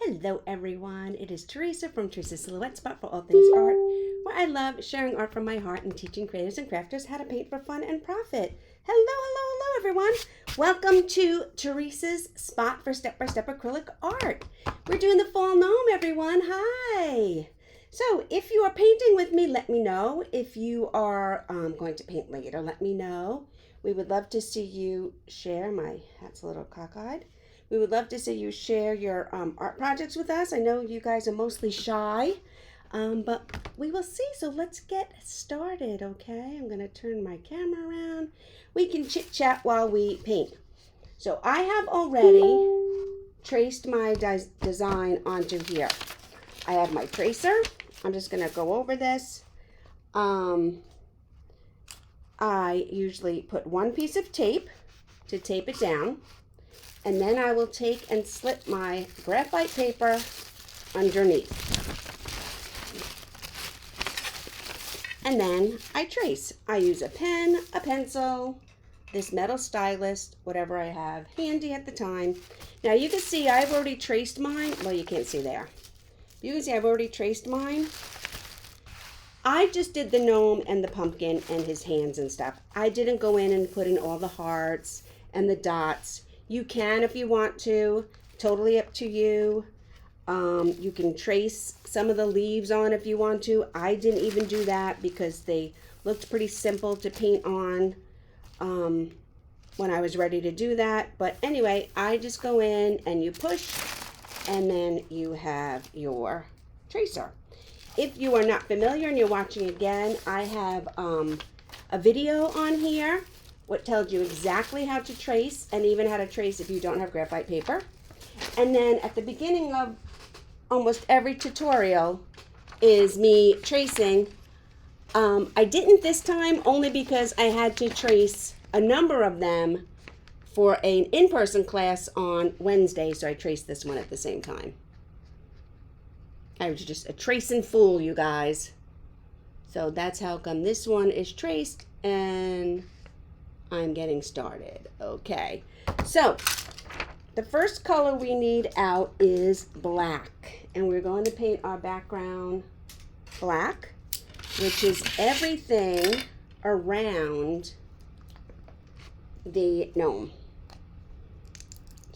Hello everyone, it is Teresa from Teresa's Silhouette Spot for all things art, where I love sharing art from my heart and teaching creatives and crafters how to paint for fun and profit. Hello everyone. Welcome to Teresa's Spot for step-by-step acrylic art. We're doing the fall gnome, everyone. Hi. So if you are painting with me, let me know. If you are going to paint later, let me know. We would love to see you share. My hat's a little cockeyed. We would love to see you share your art projects with us. I know you guys are mostly shy, but we will see. So let's get started, okay? I'm going to turn my camera around. We can chit-chat while we paint. So I have already traced my design onto here. I have my tracer. I'm just going to go over this. I usually put one piece of tape to tape it down. And then I will take and slip my graphite paper underneath. And then I trace. I use a pen, a pencil, this metal stylus, whatever I have handy at the time. Now you can see I've already traced mine. Well, you can't see there. You can see I've already traced mine. I just did the gnome and the pumpkin and his hands and stuff. I didn't go in and put in all the hearts and the dots. You can if you want to, totally up to you. You can trace some of the leaves on if you want to. I didn't even do that because they looked pretty simple to paint on when I was ready to do that. But anyway, I just go in and you push and then you have your tracer. If you are not familiar and you're watching again, I have a video on here what tells you exactly how to trace and even how to trace if you don't have graphite paper. And then at the beginning of almost every tutorial is me tracing. I didn't this time only because I had to trace a number of them for an in-person class on Wednesday, so I traced this one at the same time. I was just a tracing fool, you guys. So that's how come this one is traced and I'm getting started. Okay, so the first color we need out is black, and we're going to paint our background black, which is everything around the gnome.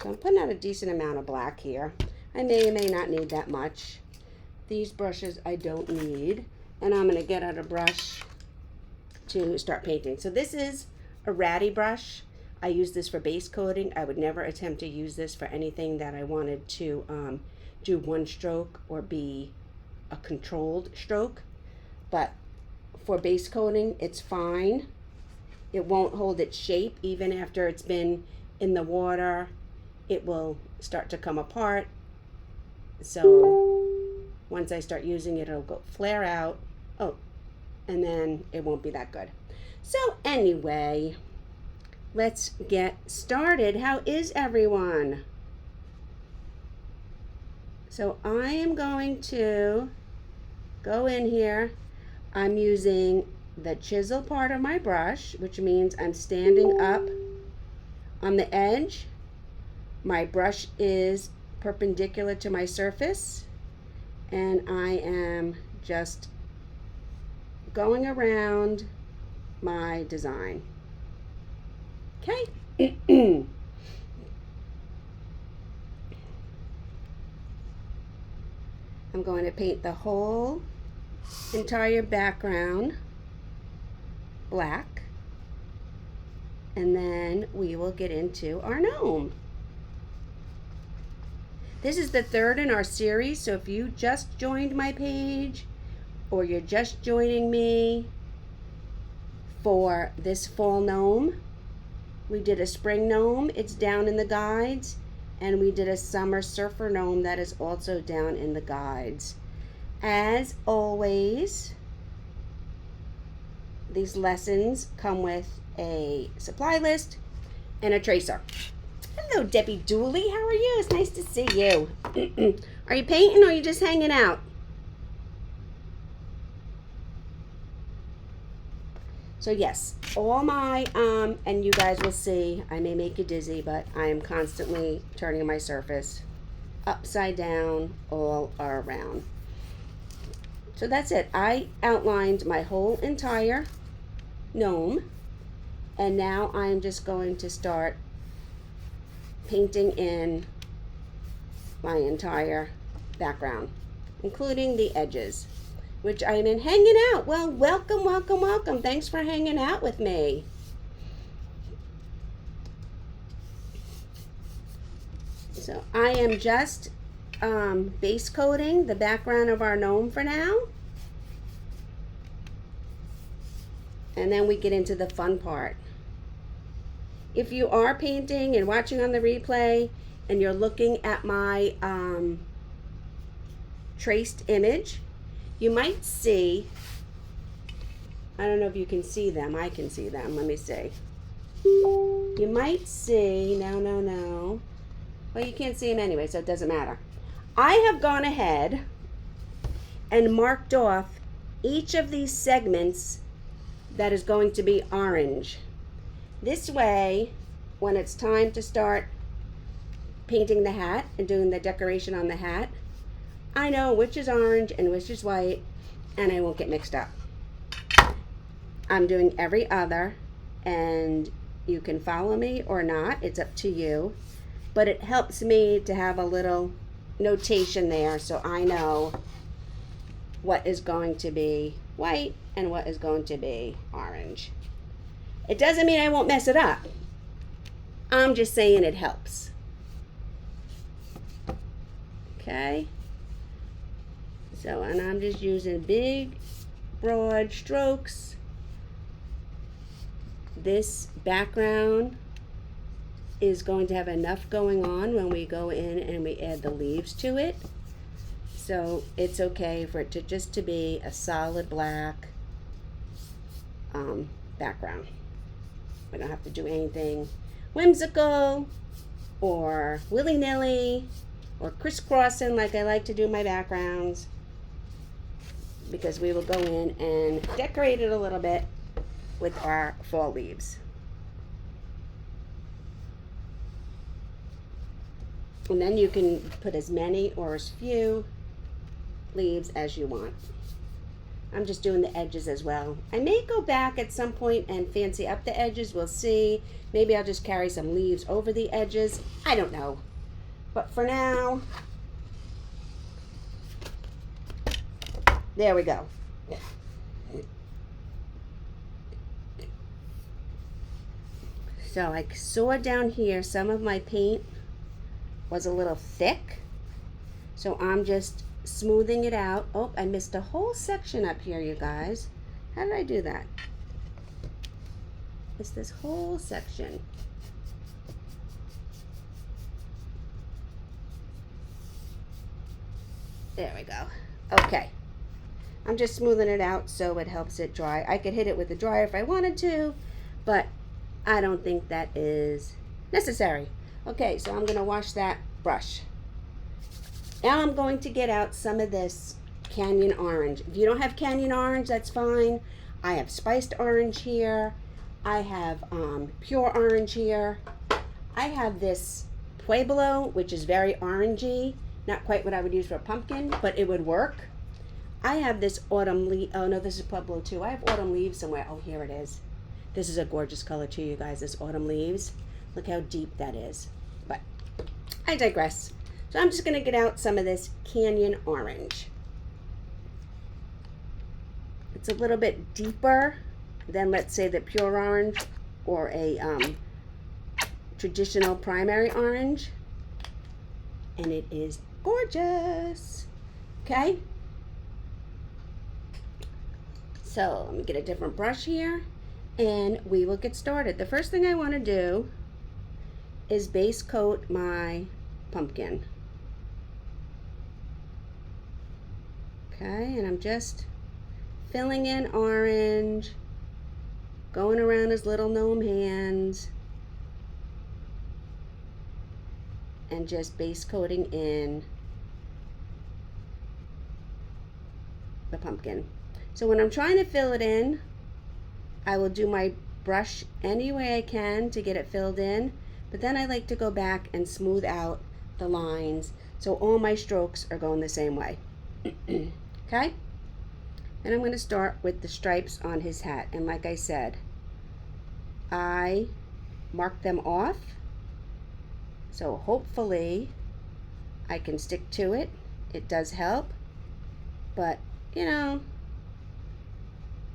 So I'm putting out a decent amount of black here. I may or may not need that much. These brushes I don't need, and I'm going to get out a brush to start painting. So this is a ratty brush. I use this for base coating. I would never attempt to use this for anything that I wanted to do one stroke or be a controlled stroke. But for base coating, it's fine. It won't hold its shape even after it's been in the water. It will start to come apart. So once I start using it, it'll go flare out. Oh, and then it won't be that good. So anyway, let's get started. How is everyone? So I am going to go in here. I'm using the chisel part of my brush, which means I'm standing up on the edge. My brush is perpendicular to my surface, and I am just going around my design. Okay. I'm going to paint the whole entire background black, and then we will get into our gnome. This is the third in our series, so if you just joined my page or you're just joining me for this fall gnome, we did a spring gnome, it's down in the guides, and we did a summer surfer gnome that is also down in the guides. As always, these lessons come with a supply list and a tracer. Hello, Debbie Dooley. How are you? It's nice to see you. Are you painting or are you just hanging out? So yes, all my, and you guys will see, I may make you dizzy, but I am constantly turning my surface upside down all around. So that's it. I outlined my whole entire gnome, and now I'm just going to start painting in my entire background, including the edges, which I'm in hanging out. Well, welcome, welcome, welcome. Thanks for hanging out with me. So I am just base coating the background of our gnome for now. And then we get into the fun part. If you are painting and watching on the replay and you're looking at my traced image, you might see, I don't know if you can see them. I can see them. Let me see. You might see, no. Well, you can't see them anyway, so it doesn't matter. I have gone ahead and marked off each of these segments that is going to be orange. This way, when it's time to start painting the hat and doing the decoration on the hat, I know which is orange and which is white, and I won't get mixed up. I'm doing every other, and you can follow me or not, it's up to you, but it helps me to have a little notation there so I know what is going to be white and what is going to be orange. It doesn't mean I won't mess it up. I'm just saying it helps. Okay? So, and I'm just using big, broad strokes. This background is going to have enough going on when we go in and we add the leaves to it. So it's okay for it to just to be a solid black background. We don't have to do anything whimsical or willy-nilly or crisscrossing like I like to do my backgrounds, because we will go in and decorate it a little bit with our fall leaves. And then you can put as many or as few leaves as you want. I'm just doing the edges as well. I may go back at some point and fancy up the edges. We'll see. Maybe I'll just carry some leaves over the edges. I don't know. But for now, there we go. So I saw down here some of my paint was a little thick. So I'm just smoothing it out. Oh, I missed a whole section up here, you guys. How did I do that? Missed this whole section. There we go. Okay. I'm just smoothing it out so it helps it dry. I could hit it with the dryer if I wanted to, but I don't think that is necessary. Okay, so I'm going to wash that brush. Now I'm going to get out some of this canyon orange. If you don't have canyon orange, that's fine. I have spiced orange here. I have pure orange here. I have this Pueblo, which is very orangey. Not quite what I would use for a pumpkin, but it would work. I have this autumn leaf. Oh no, this is Pueblo too. I have autumn leaves somewhere. Oh, here it is. This is a gorgeous color too, you guys, this autumn leaves. Look how deep that is. But I digress. So I'm just going to get out some of this canyon orange. It's a little bit deeper than, let's say, the pure orange or a traditional primary orange. And it is gorgeous. Okay? So let me get a different brush here and we will get started. The first thing I want to do is base coat my pumpkin. Okay, and I'm just filling in orange, going around his little gnome hands, and just base coating in the pumpkin. So when I'm trying to fill it in, I will do my brush any way I can to get it filled in, but then I like to go back and smooth out the lines So all my strokes are going the same way. Okay? And I'm going to start with the stripes on his hat. And like I said, I marked them off. So hopefully I can stick to it. It does help. But, you know,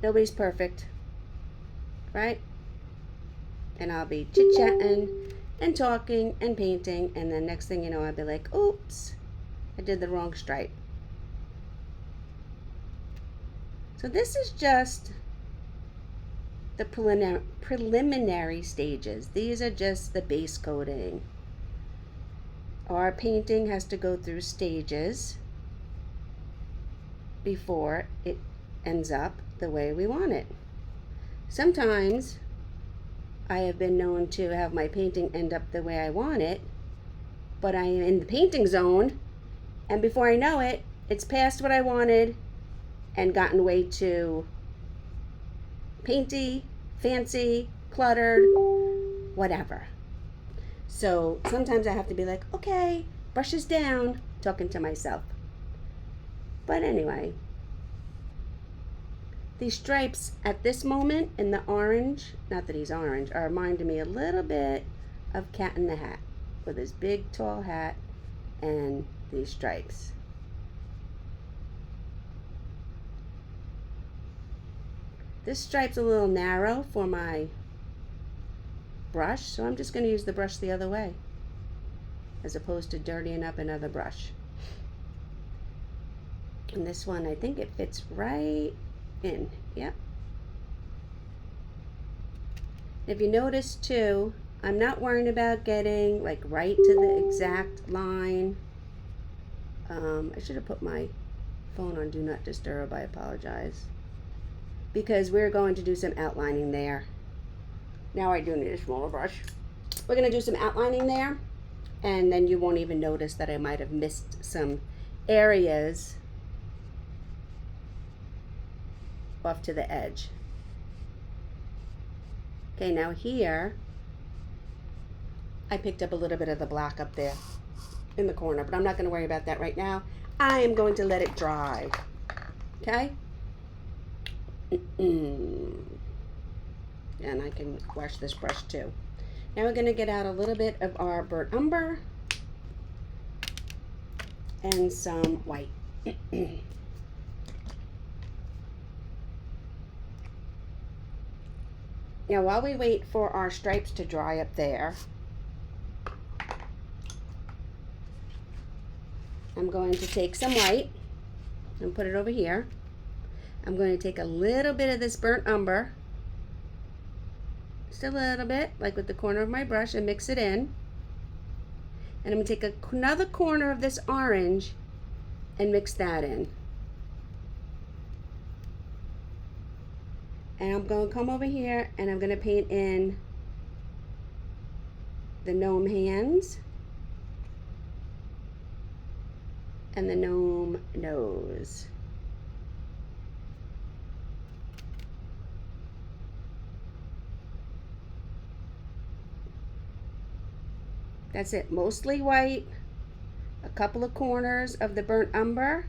nobody's perfect. Right? And I'll be chit-chatting and talking and painting. And then next thing you know, I'll be like, oops, I did the wrong stripe. So this is just the preliminary stages. These are just the base coating. Our painting has to go through stages before it ends up the way we want it. Sometimes I have been known to have my painting end up the way I want it, but I am in the painting zone, and before I know it, it's past what I wanted and gotten way too painty, fancy, cluttered, whatever. So sometimes I have to be like, okay, brushes down, talking to myself. But anyway, these stripes at this moment in the orange, not that he's orange, are reminding me a little bit of Cat in the Hat with his big tall hat and these stripes. This stripe's a little narrow for my brush, so I'm just going to use the brush the other way as opposed to dirtying up another brush. And this one, I think it fits right in. Yep. If you notice too, I'm not worrying about getting like right to the exact line. I should have put my phone on Do Not Disturb. I apologize. Because we're going to do some outlining there. Now I do need a smaller brush. We're going to do some outlining there, and then you won't even notice that I might have missed some areas off to the edge. Okay, now here, I picked up a little bit of the black up there in the corner, but I'm not going to worry about that right now. I am going to let it dry. Okay? And I can wash this brush too. Now we're going to get out a little bit of our burnt umber and some white. Now while we wait for our stripes to dry up there, I'm going to take some white and put it over here. I'm going to take a little bit of this burnt umber, just a little bit, like with the corner of my brush, and mix it in. And I'm going to take another corner of this orange and mix that in. And I'm going to come over here and I'm going to paint in the gnome hands and the gnome nose. That's it, mostly white, a couple of corners of the burnt umber,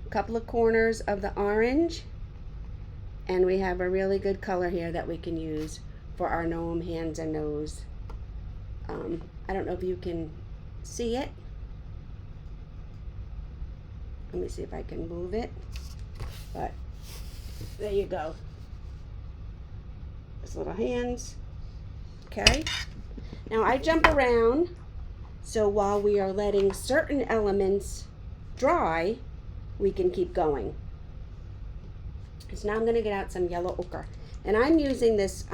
a couple of corners of the orange, and we have a really good color here that we can use for our gnome hands and nose. I don't know if you can see it. Let me see if I can move it, but there you go. His little hands, okay? Now I jump around, so while we are letting certain elements dry, we can keep going. So now I'm going to get out some yellow ochre. And I'm using this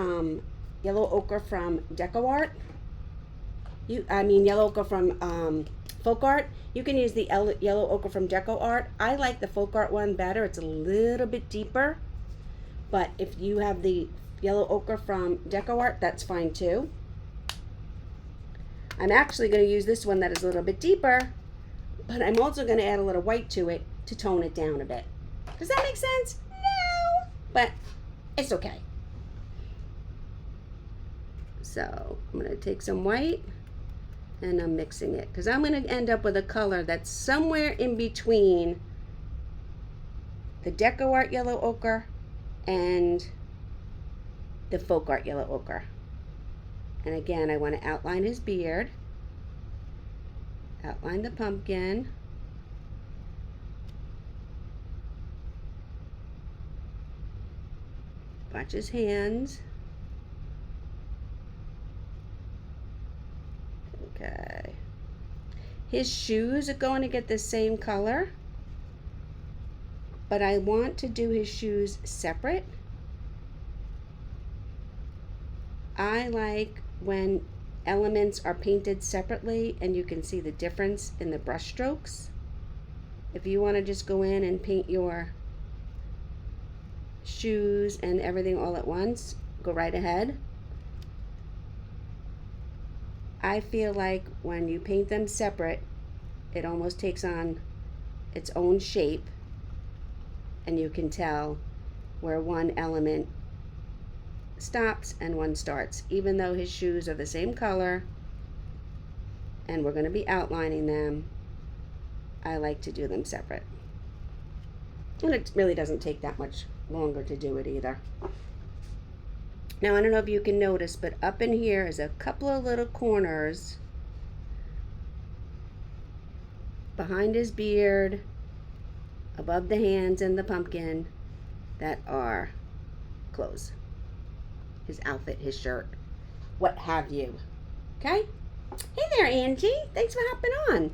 yellow ochre from DecoArt. Yellow ochre from Folk Art. You can use the yellow ochre from DecoArt. I like the Folk Art one better. It's a little bit deeper. But if you have the yellow ochre from DecoArt, that's fine too. I'm actually going to use this one that is a little bit deeper, but I'm also going to add a little white to it to tone it down a bit. Does that make sense? No, but it's okay. So I'm going to take some white And I'm mixing it because I'm going to end up with a color that's somewhere in between the Deco Art Yellow Ochre and the Folk Art Yellow Ochre. And again, I want to outline his beard, outline the pumpkin, watch his hands. Okay. His shoes are going to get the same color, but I want to do his shoes separate. I like when elements are painted separately and you can see the difference in the brush strokes. If you want to just go in and paint your shoes and everything all at once, go right ahead. I feel like when you paint them separate, it almost takes on its own shape, and you can tell where one element stops and one starts, even though his shoes are the same color and we're going to be outlining them. I like to do them separate, and it really doesn't take that much longer to do it either. Now, I don't know if you can notice, but up in here is a couple of little corners behind his beard, above the hands and the pumpkin, that are clothes. His outfit, his shirt, what have you. Okay? Hey there, Angie. Thanks for hopping on.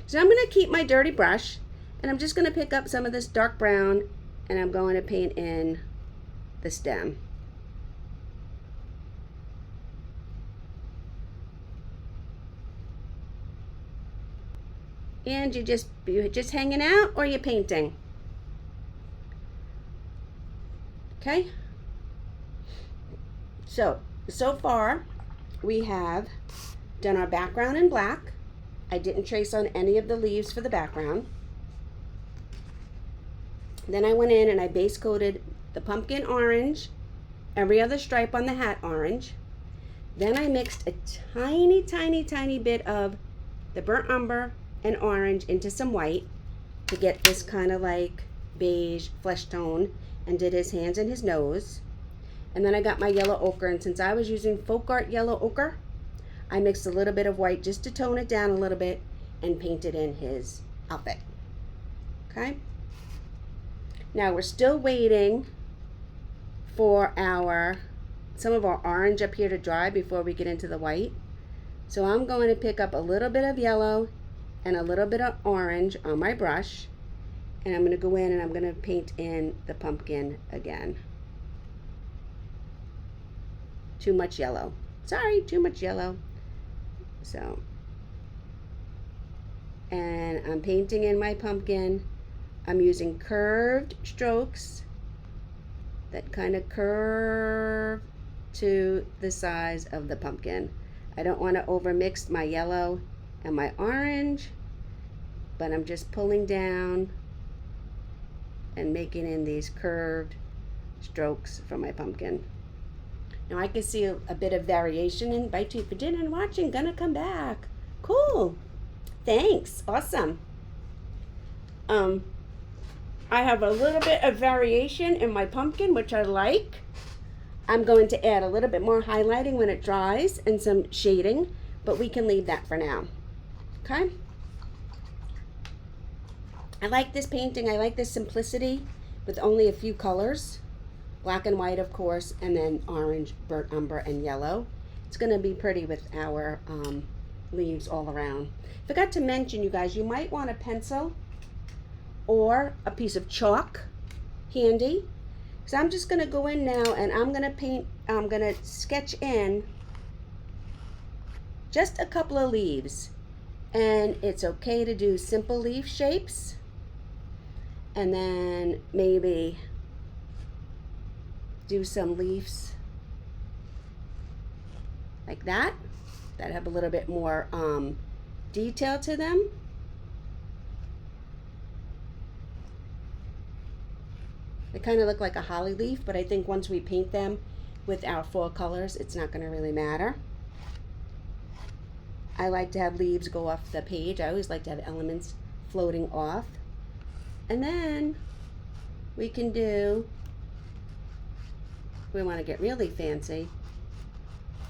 So I'm going to keep my dirty brush, and I'm just going to pick up some of this dark brown, and I'm going to paint in the stem. And you just hanging out, or you painting? Okay. So far we have done our background in black. I didn't trace on any of the leaves for the background. Then I went in and I base coated the pumpkin orange, every other stripe on the hat orange. Then I mixed a tiny bit of the burnt umber and orange into some white to get this kind of like beige flesh tone, and did his hands and his nose. And then I got my yellow ochre, and since I was using Folk Art Yellow Ochre, I mixed a little bit of white just to tone it down a little bit and painted in his outfit. Okay? Now we're still waiting for some of our orange up here to dry before we get into the white. So I'm going to pick up a little bit of yellow and a little bit of orange on my brush, and I'm going to go in and I'm going to paint in the pumpkin again. Too much yellow. Sorry, too much yellow. So, and I'm painting in my pumpkin. I'm using curved strokes that kind of curve to the size of the pumpkin. I don't want to overmix my yellow and my orange, but I'm just pulling down and making in these curved strokes for my pumpkin. Now I can see a bit of variation in Bite to Eat for Dinner and Watching. Gonna come back. Cool. Thanks. Awesome. I have a little bit of variation in my pumpkin, which I like. I'm going to add a little bit more highlighting when it dries and some shading, but we can leave that for now. Okay? I like this painting. I like this simplicity with only a few colors. Black and white, of course, and then orange, burnt umber, and yellow. It's going to be pretty with our leaves all around. Forgot to mention, you guys, you might want a pencil or a piece of chalk handy. So I'm just going to go in now and I'm going to sketch in just a couple of leaves. And it's okay to do simple leaf shapes. And then maybe do some leaves like that have a little bit more detail to them. They kind of look like a holly leaf, but I think once we paint them with our fall colors, it's not going to really matter. I like to have leaves go off the page. I always like to have elements floating off. And then we can do, we want to get really fancy,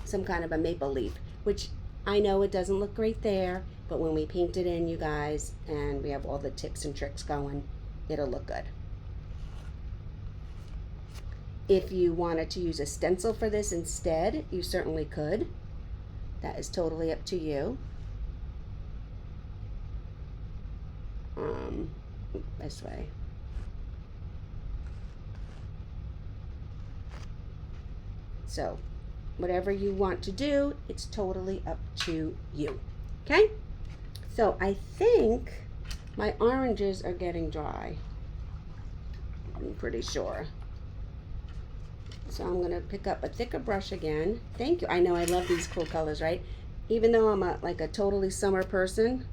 some kind of a maple leaf, which I know it doesn't look great there, but when we paint it in, you guys, and we have all the tips and tricks going, it'll look good. If you wanted to use a stencil for this instead, you certainly could. That is totally up to you. This way. So, whatever you want to do, it's totally up to you. Okay? So, I think my oranges are getting dry. I'm pretty sure. So I'm going to pick up a thicker brush again. Thank you. I know I love these cool colors, right? Even though I'm like a totally summer person,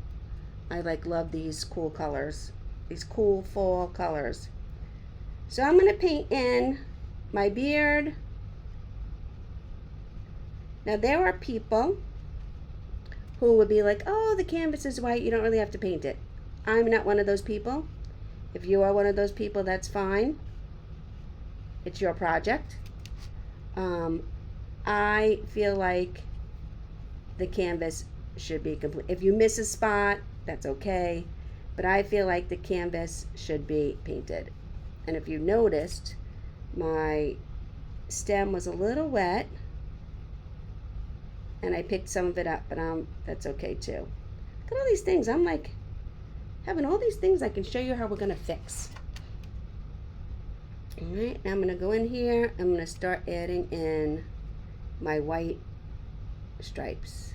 I love these cool colors. These cool fall colors. So I'm going to paint in my beard. Now there are people who would be like, oh, the canvas is white, you don't really have to paint it. I'm not one of those people. If you are one of those people, that's fine. It's your project. I feel like the canvas should be complete. If you miss a spot, that's okay. But I feel like the canvas should be painted. And if you noticed, my stem was a little wet. And I picked some of it up, but that's okay too. Look at all these things. I'm like having all these things I can show you how we're gonna fix. All right, now I'm gonna go in here. I'm gonna start adding in my white stripes.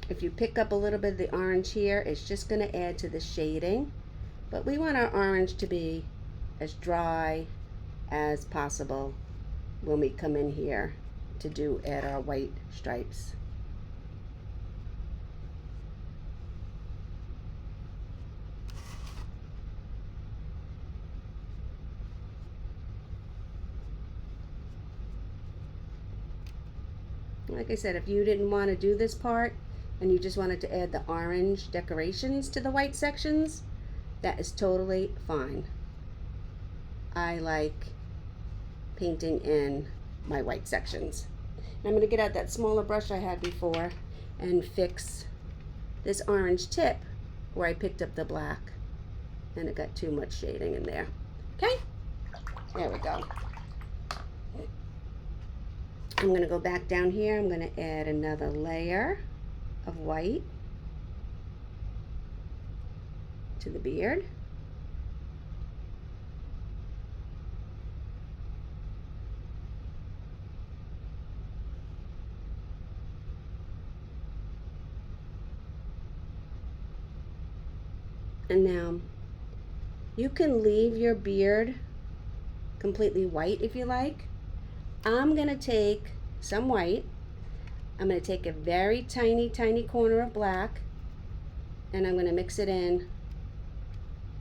If you pick up a little bit of the orange here, it's just going to add to the shading. But we want our orange to be as dry as possible when we come in here to add our white stripes. Like I said, if you didn't want to do this part, and you just wanted to add the orange decorations to the white sections, that is totally fine. I like painting in my white sections. And I'm going to get out that smaller brush I had before and fix this orange tip where I picked up the black and it got too much shading in there. Okay, there we go. I'm going to go back down here. I'm going to add another layer of white to the beard. And now you can leave your beard completely white if you like. I'm going to take some white. I'm going to take a very tiny corner of black and I'm going to mix it in.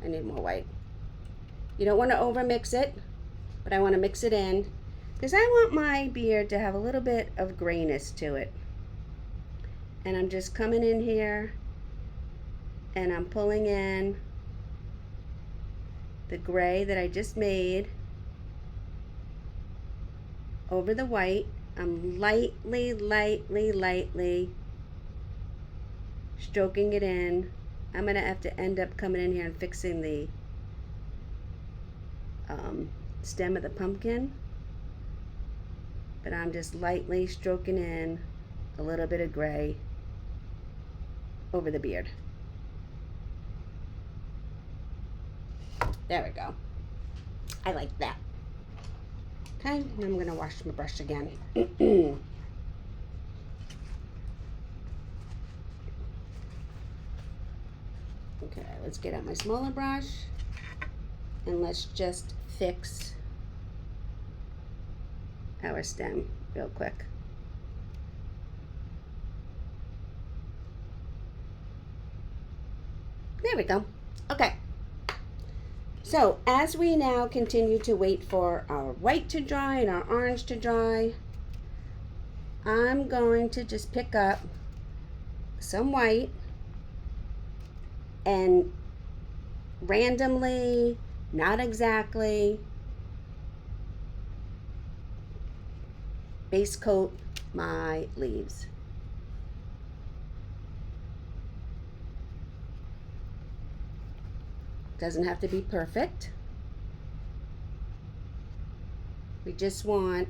I need more white. You don't want to over mix it, but I want to mix it in because I want my beard to have a little bit of grayness to it. And I'm just coming in here and I'm pulling in the gray that I just made over the white. I'm lightly stroking it in. I'm gonna have to end up coming in here and fixing the stem of the pumpkin, but I'm just lightly stroking in a little bit of gray over the beard. There we go. I like that. Okay, and I'm gonna wash my brush again. Okay, let's get out my smaller brush and let's just fix our stem real quick. There we go. Okay. So as we now continue to wait for our white to dry and our orange to dry, I'm going to just pick up some white and randomly, not exactly, base coat my leaves. Doesn't have to be perfect. We just want,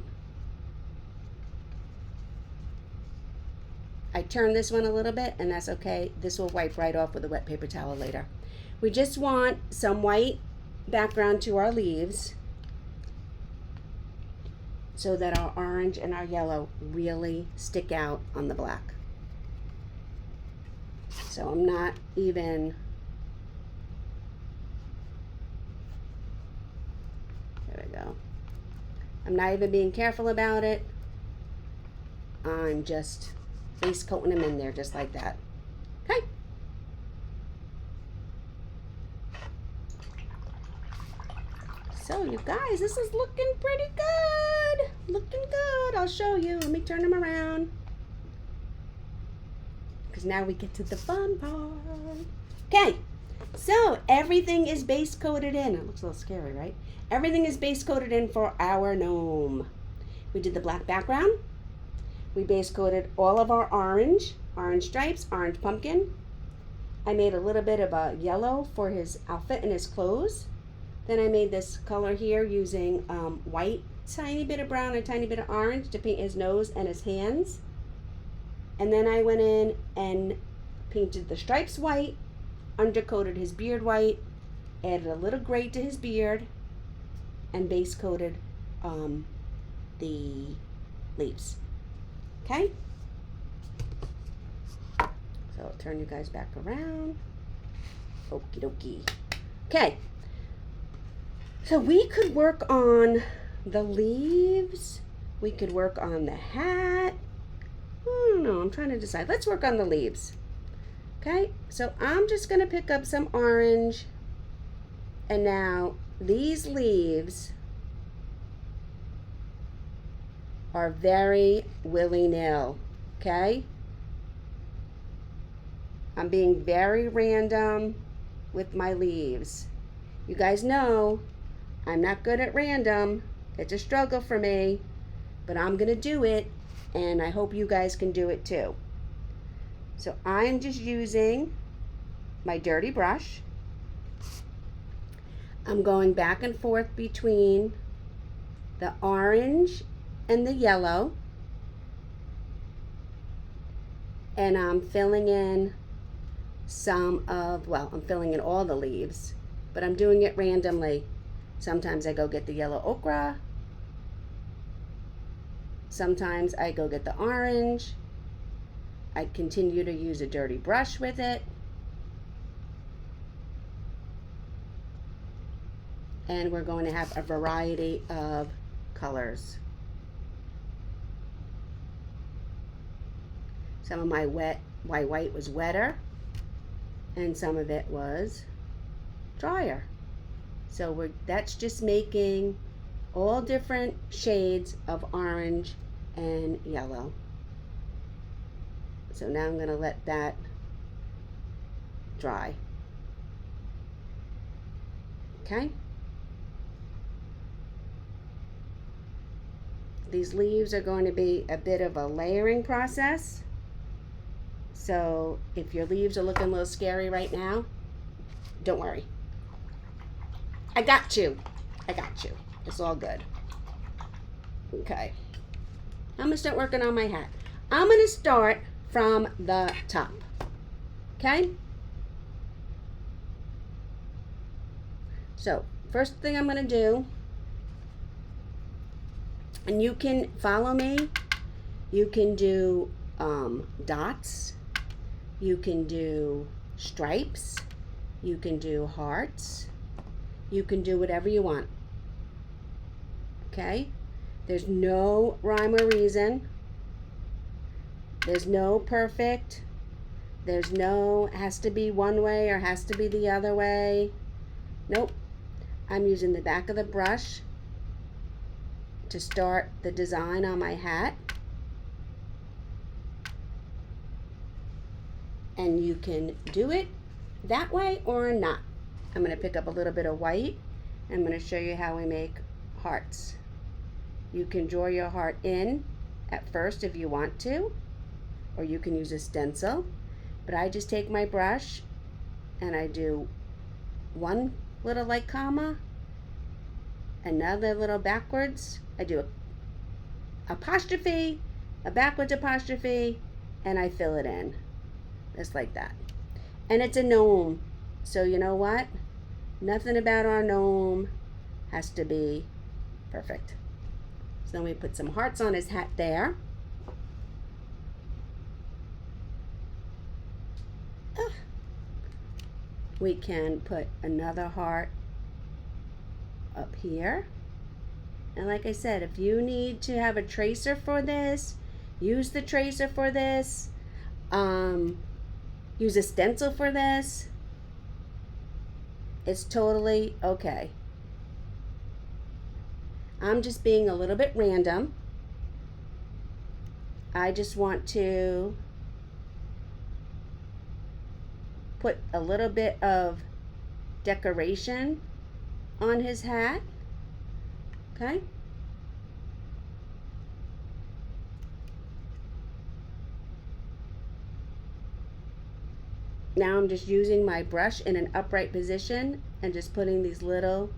I turn this one a little bit and that's okay. This will wipe right off with a wet paper towel later. We just want some white background to our leaves so that our orange and our yellow really stick out on the black. So I'm not even, there we go. I'm not even being careful about it. I'm just base coating them in there just like that. Okay. So you guys, this is looking pretty good. Looking good. I'll show you. Let me turn them around. Because now we get to the fun part. Okay. So everything is base coated in. It looks a little scary, right? Everything is base coated in for our gnome. We did the black background. We base coated all of our orange stripes, orange pumpkin. I made a little bit of a yellow for his outfit and his clothes. Then I made this color here using white, tiny bit of brown, a tiny bit of orange to paint his nose and his hands. And then I went in and painted the stripes white, undercoated his beard white, added a little gray to his beard, and base coated the leaves. Okay? So I'll turn you guys back around. Okie dokie. Okay. So we could work on the leaves. We could work on the hat. I don't know. I'm trying to decide. Let's work on the leaves. Okay? So I'm just going to pick up some orange. And now these leaves are very willy-nilly. Okay? I'm being very random with my leaves. You guys know I'm not good at random. It's a struggle for me, but I'm going to do it, and I hope you guys can do it too. So I'm just using my dirty brush. I'm going back and forth between the orange and the yellow, and I'm filling in some of, well, I'm filling in all the leaves, but I'm doing it randomly. Sometimes I go get the yellow ochre. Sometimes I go get the orange. I continue to use a dirty brush with it. And we're going to have a variety of colors. Some of my white was wetter, and some of it was drier. So that's just making all different shades of orange and yellow. So now I'm going to let that dry. Okay? These leaves are going to be a bit of a layering process. So if your leaves are looking a little scary right now, don't worry. I got you. I got you. It's all good. Okay. I'm going to start working on my hat. I'm going to start from the top. Okay? So, first thing I'm going to do, and you can follow me, you can do dots, you can do stripes, you can do hearts, you can do whatever you want. Okay? There's no rhyme or reason. There's no perfect. There's no has to be one way or has to be the other way. Nope. I'm using the back of the brush to start the design on my hat. And you can do it that way or not. I'm going to pick up a little bit of white. I'm going to show you how we make hearts. You can draw your heart in at first if you want to, or you can use a stencil. But I just take my brush and I do one little like comma, another little backwards. I do a apostrophe, a backwards apostrophe, and I fill it in. Just like that. And it's a gnome. So you know what? Nothing about our gnome has to be perfect. So then we put some hearts on his hat there. We can put another heart up here. And like I said, if you need to have a tracer for this, use the tracer for this. Use a stencil for this. It's totally okay. I'm just being a little bit random. I just want to put a little bit of decoration on his hat. Okay? Now I'm just using my brush in an upright position and just putting these little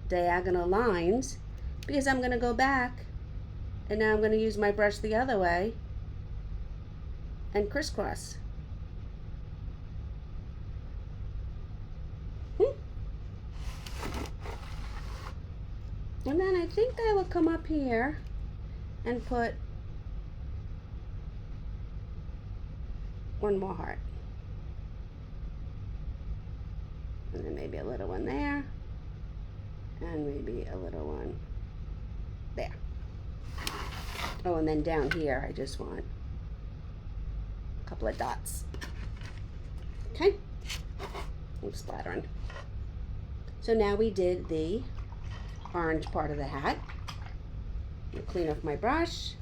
diagonal lines, because I'm going to go back and now I'm going to use my brush the other way and crisscross. And then I think I will come up here and put one more heart. And then maybe a little one there. And maybe a little one there. Oh, and then down here I just want a couple of dots. Okay? I'm splattering. So now we did the orange part of the hat. I'll clean off my brush.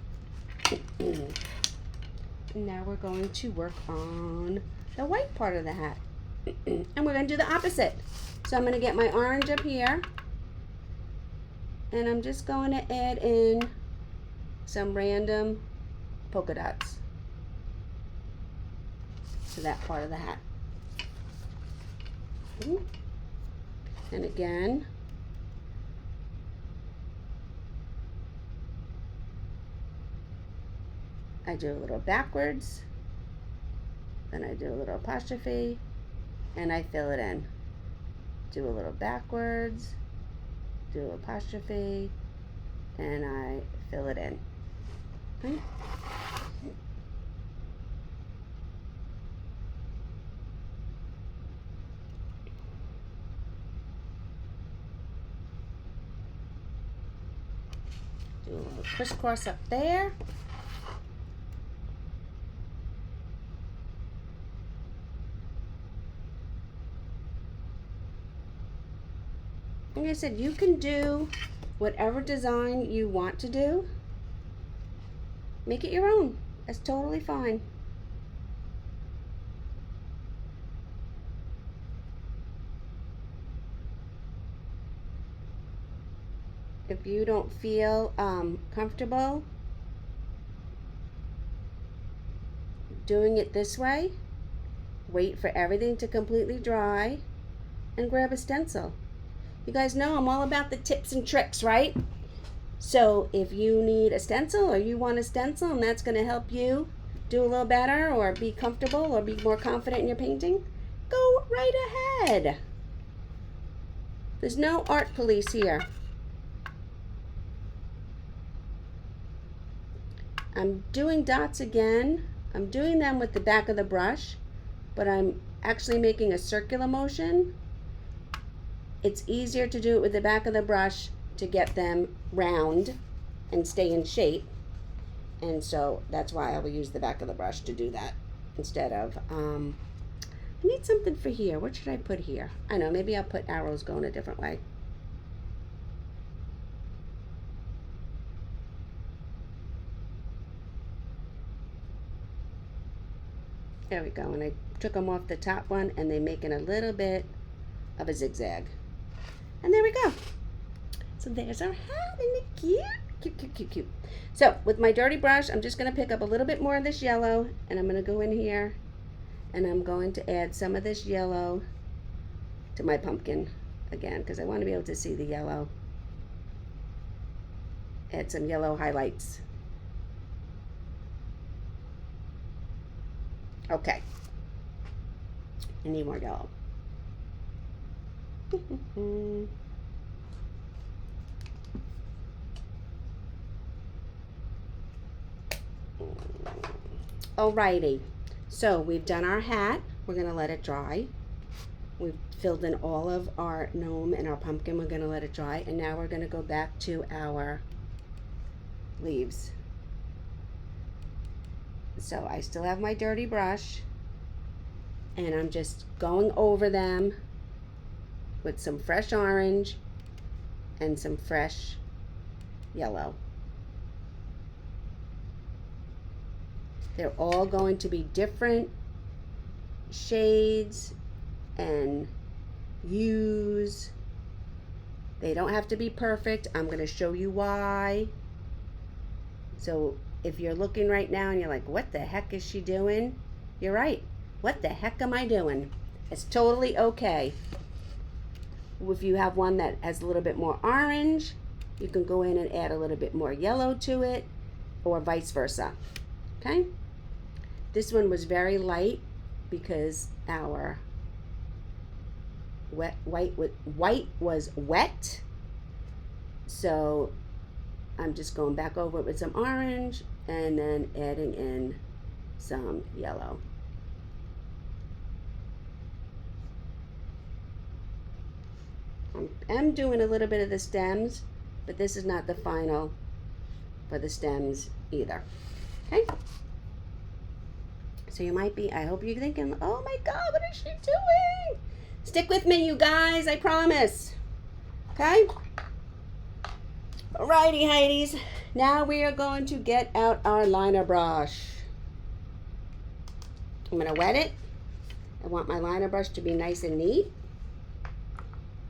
And now we're going to work on the white part of the hat. And we're going to do the opposite. So I'm going to get my orange up here. And I'm just going to add in some random polka dots to that part of the hat. And again, I do a little backwards, then I do a little apostrophe, and I fill it in. Do a little backwards, do apostrophe, and I fill it in. Okay. Do a little crisscross up there. Like I said, you can do whatever design you want to do. Make it your own. That's totally fine. If you don't feel comfortable doing it this way, wait for everything to completely dry and grab a stencil. You guys know I'm all about the tips and tricks, right? So if you need a stencil or you want a stencil and that's going to help you do a little better or be comfortable or be more confident in your painting, go right ahead. There's no art police here. I'm doing dots again. I'm doing them with the back of the brush, but I'm actually making a circular motion. It's easier to do it with the back of the brush to get them round and stay in shape. And so that's why I will use the back of the brush to do that instead of, I need something for here. What should I put here? I know, maybe I'll put arrows going a different way. There we go. And I took them off the top one, and they making a little bit of a zigzag. And there we go. So there's our hat. Isn't it cute? Cute, cute, cute, cute. So with my dirty brush, I'm just going to pick up a little bit more of this yellow, and I'm going to go in here, and I'm going to add some of this yellow to my pumpkin again, because I want to be able to see the yellow. Add some yellow highlights. Okay. I need more yellow. Alrighty, so we've done our hat. We're gonna let it dry. We've filled in all of our gnome and our pumpkin. We're gonna let it dry, and now we're gonna go back to our leaves. So I still have my dirty brush, and I'm just going over them with some fresh orange and some fresh yellow. They're all going to be different shades and hues. They don't have to be perfect. I'm going to show you why. So if you're looking right now and you're like, what the heck is she doing? You're right. What the heck am I doing? It's totally okay. If you have one that has a little bit more orange, you can go in and add a little bit more yellow to it, or vice versa. Okay? This one was very light because our white was wet. So I'm just going back over it with some orange and then adding in some yellow. I'm doing a little bit of the stems, but this is not the final for the stems either. Okay? So you might be, I hope you're thinking, oh my God, what is she doing? Stick with me, you guys, I promise. Okay? Alrighty, Heidi's. Now we are going to get out our liner brush. I'm going to wet it. I want my liner brush to be nice and neat.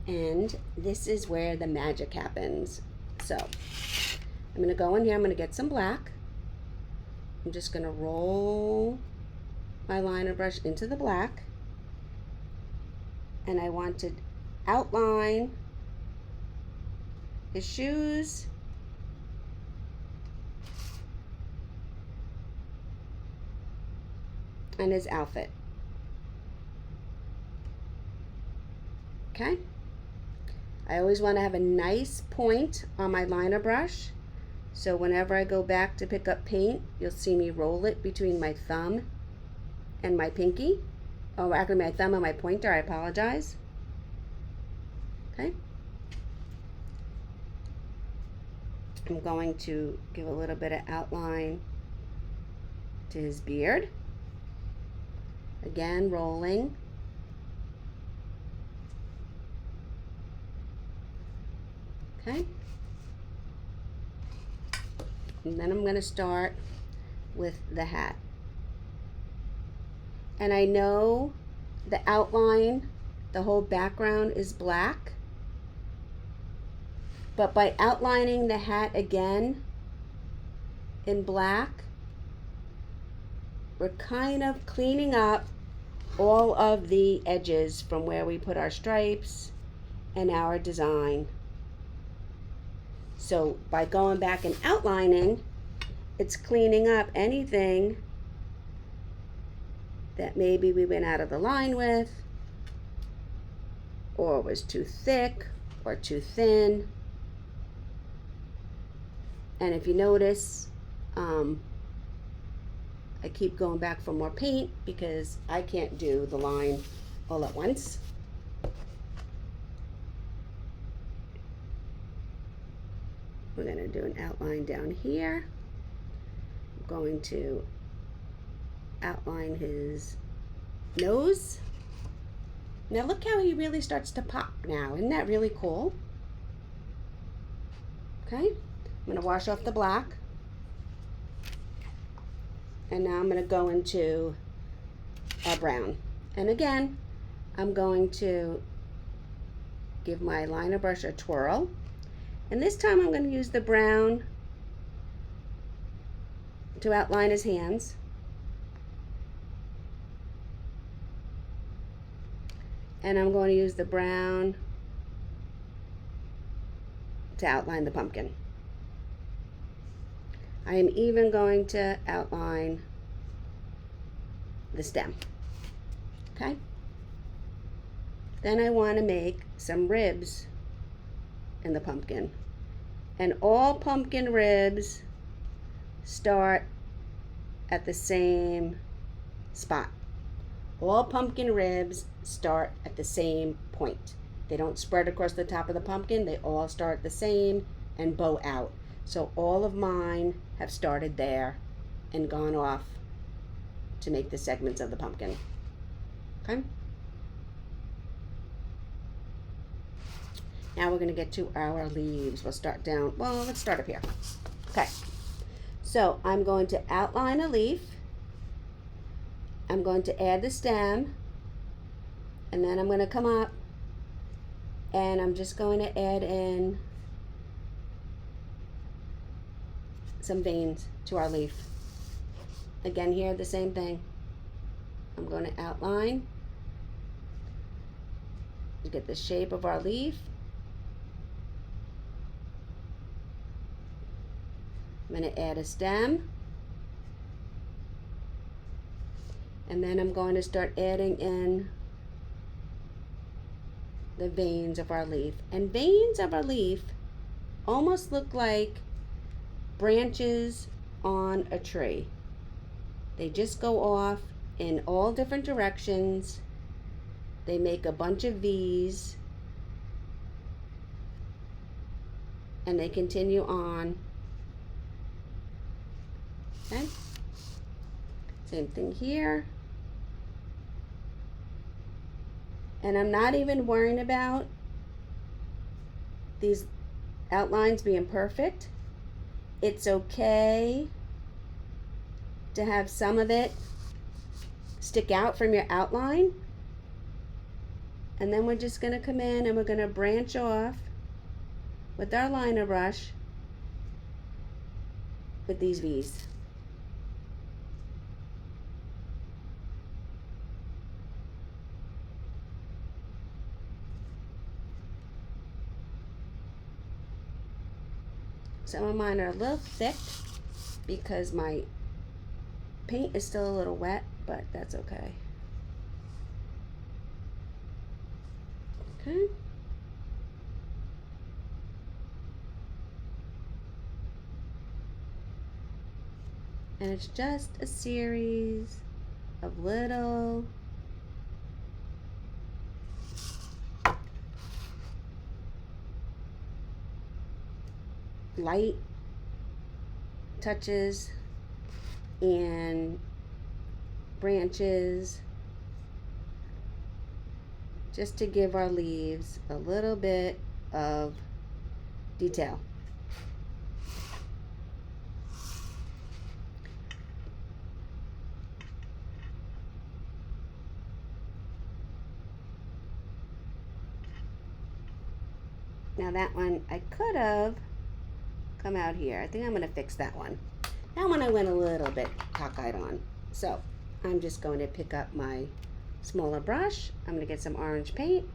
And this is where the magic happens. So I'm going to go in here. I'm going to get some black. I'm just going to roll my liner brush into the black. And I want to outline his shoes and his outfit. Okay? I always want to have a nice point on my liner brush, so whenever I go back to pick up paint, you'll see me roll it between my thumb and my pinky. Oh, actually my thumb and my pointer, I apologize. Okay? I'm going to give a little bit of outline to his beard. Again, rolling. Okay, and then I'm going to start with the hat. And I know the outline, the whole background is black, but by outlining the hat again in black, we're kind of cleaning up all of the edges from where we put our stripes and our design. So by going back and outlining, it's cleaning up anything that maybe we went out of the line with, or was too thick or too thin. And if you notice, I keep going back for more paint because I can't do the line all at once. We're going to do an outline down here. I'm going to outline his nose. Now look how he really starts to pop now. Isn't that really cool? Okay, I'm going to wash off the black. And now I'm going to go into our brown. And again, I'm going to give my liner brush a twirl. And this time I'm going to use the brown to outline his hands. And I'm going to use the brown to outline the pumpkin. I am even going to outline the stem. Okay? Then I want to make some ribs in the pumpkin. And all pumpkin ribs start at the same spot. All pumpkin ribs start at the same point. They don't spread across the top of the pumpkin. They all start the same and bow out. So all of mine have started there and gone off to make the segments of the pumpkin. Okay? Now we're going to get to our leaves. We'll start down, well, let's start up here. Okay. So I'm going to outline a leaf. I'm going to add the stem. And then I'm going to come up and I'm just going to add in some veins to our leaf. Again, here, the same thing. I'm going to outline to get the shape of our leaf. I'm going to add a stem. And then I'm going to start adding in the veins of our leaf. And veins of our leaf almost look like branches on a tree. They just go off in all different directions. They make a bunch of V's. And they continue on. Okay? Same thing here. And I'm not even worrying about these outlines being perfect. It's okay to have some of it stick out from your outline. And then we're just going to come in and we're going to branch off with our liner brush with these V's. Some of mine are a little thick because my paint is still a little wet, but that's okay. Okay. And it's just a series of little light touches and branches just to give our leaves a little bit of detail. Now that one I could have come out here. I think I'm going to fix that one. That one I went a little bit cockeyed on. So I'm just going to pick up my smaller brush. I'm going to get some orange paint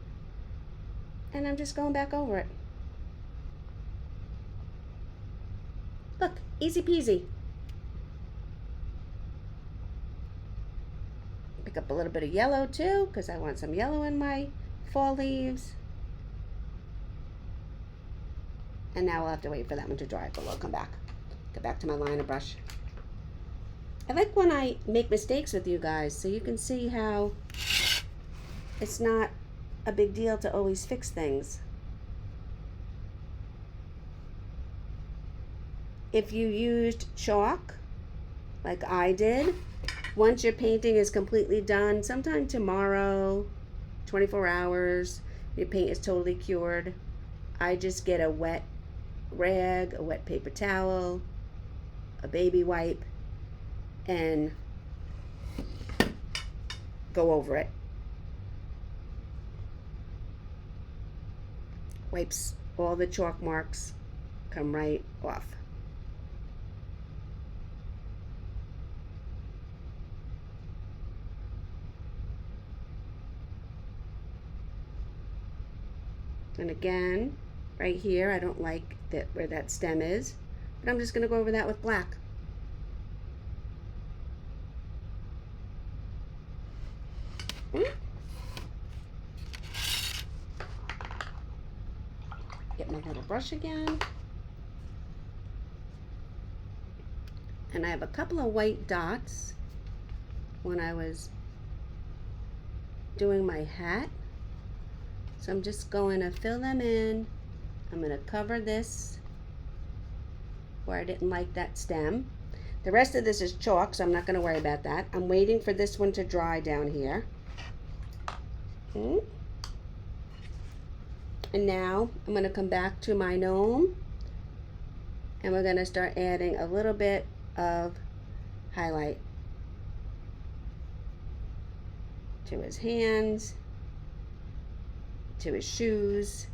and I'm just going back over it. Look, easy peasy. Pick up a little bit of yellow too because I want some yellow in my fall leaves. And now we'll have to wait for that one to dry, but we'll come back. Go back to my liner brush. I like when I make mistakes with you guys so you can see how it's not a big deal to always fix things. If you used chalk, like I did, once your painting is completely done, sometime tomorrow, 24 hours, your paint is totally cured, I just get a wet rag, a wet paper towel, a baby wipe, and go over it. Wipes all the chalk marks, come right off. And again, right here, I don't like that where that stem is, but I'm just going to go over that with black. Get my little brush again. And I have a couple of white dots when I was doing my hat. So I'm just going to fill them in. I'm going to cover this where I didn't like that stem. The rest of this is chalk, so I'm not going to worry about that. I'm waiting for this one to dry down here. And now I'm going to come back to my gnome, and we're going to start adding a little bit of highlight to his hands, to his shoes.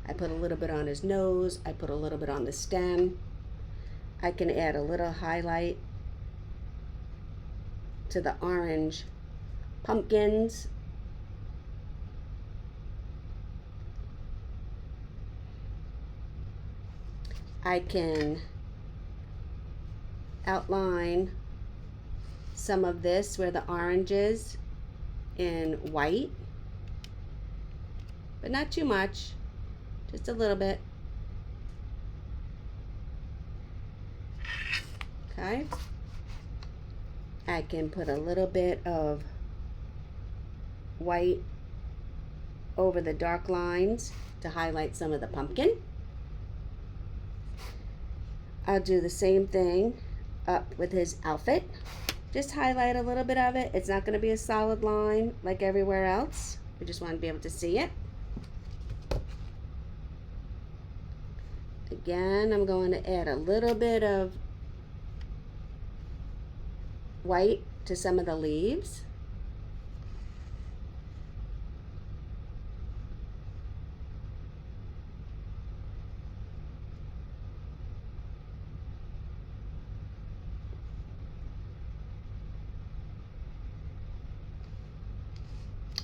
I put a little bit on his nose. I put a little bit on the stem. I can add a little highlight to the orange pumpkins. I can outline some of this where the orange is in white, but not too much, just a little bit. Okay. I can put a little bit of white over the dark lines to highlight some of the pumpkin. I'll do the same thing up with his outfit. Just highlight a little bit of it. It's not going to be a solid line like everywhere else. We just want to be able to see it. Again, I'm going to add a little bit of white to some of the leaves.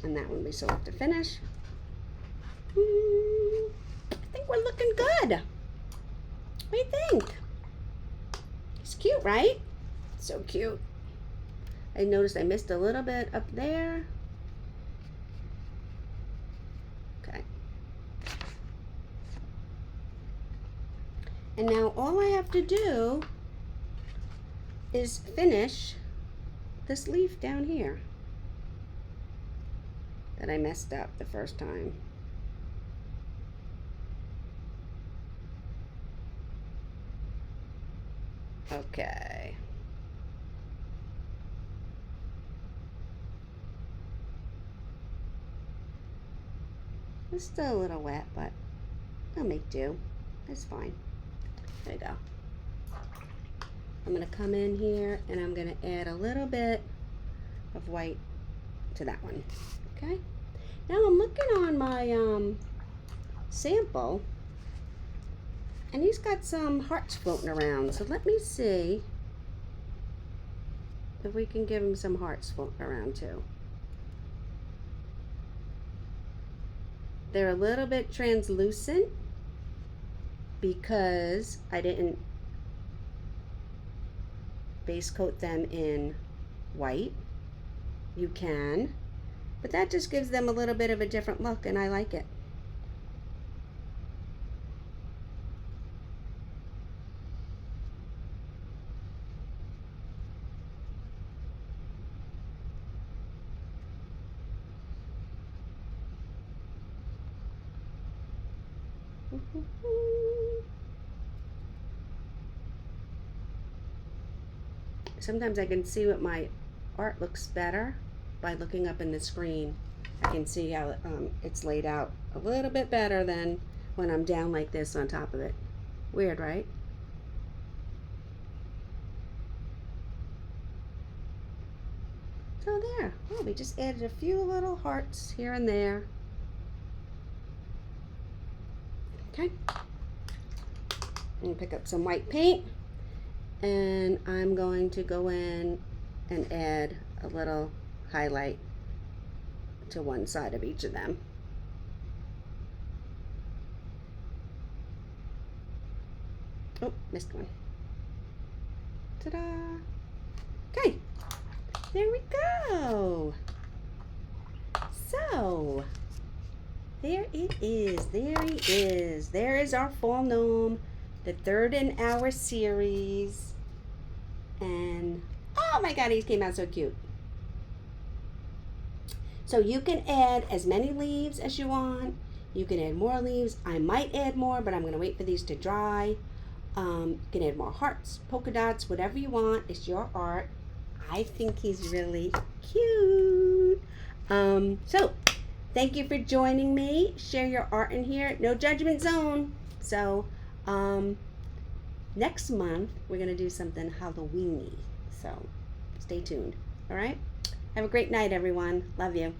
And that one we still have to finish. I think we're looking good. What do you think? It's cute, right? So cute. I noticed I missed a little bit up there. Okay. And now all I have to do is finish this leaf down here that I messed up the first time. Okay. It's still a little wet, but I'll make do. It's fine. There you go. I'm going to come in here and I'm going to add a little bit of white to that one. Okay. Now I'm looking on my sample, and he's got some hearts floating around. So let me see if we can give him some hearts floating around too. They're a little bit translucent because I didn't base coat them in white. You can, but that just gives them a little bit of a different look, and I like it. Sometimes I can see what my art looks better by looking up in the screen. I can see how it's laid out a little bit better than when I'm down like this on top of it. Weird, right? So there. Oh, we just added a few little hearts here and there. Okay. And pick up some white paint. And I'm going to go in and add a little highlight to one side of each of them. Oh, missed one. Ta-da! Okay, there we go. So, there it is. There he is. There is our fall gnome, the third in our series. And, oh my god, he came out so cute. So you can add as many leaves as you want. You can add more leaves. I might add more, but I'm going to wait for these to dry. You can add more hearts, polka dots, whatever you want. It's your art. I think he's really cute. So thank you for joining me. Share your art in here. No judgment zone. So next month we're going to do something Halloween-y. So stay tuned. All right? Have a great night, everyone. Love you.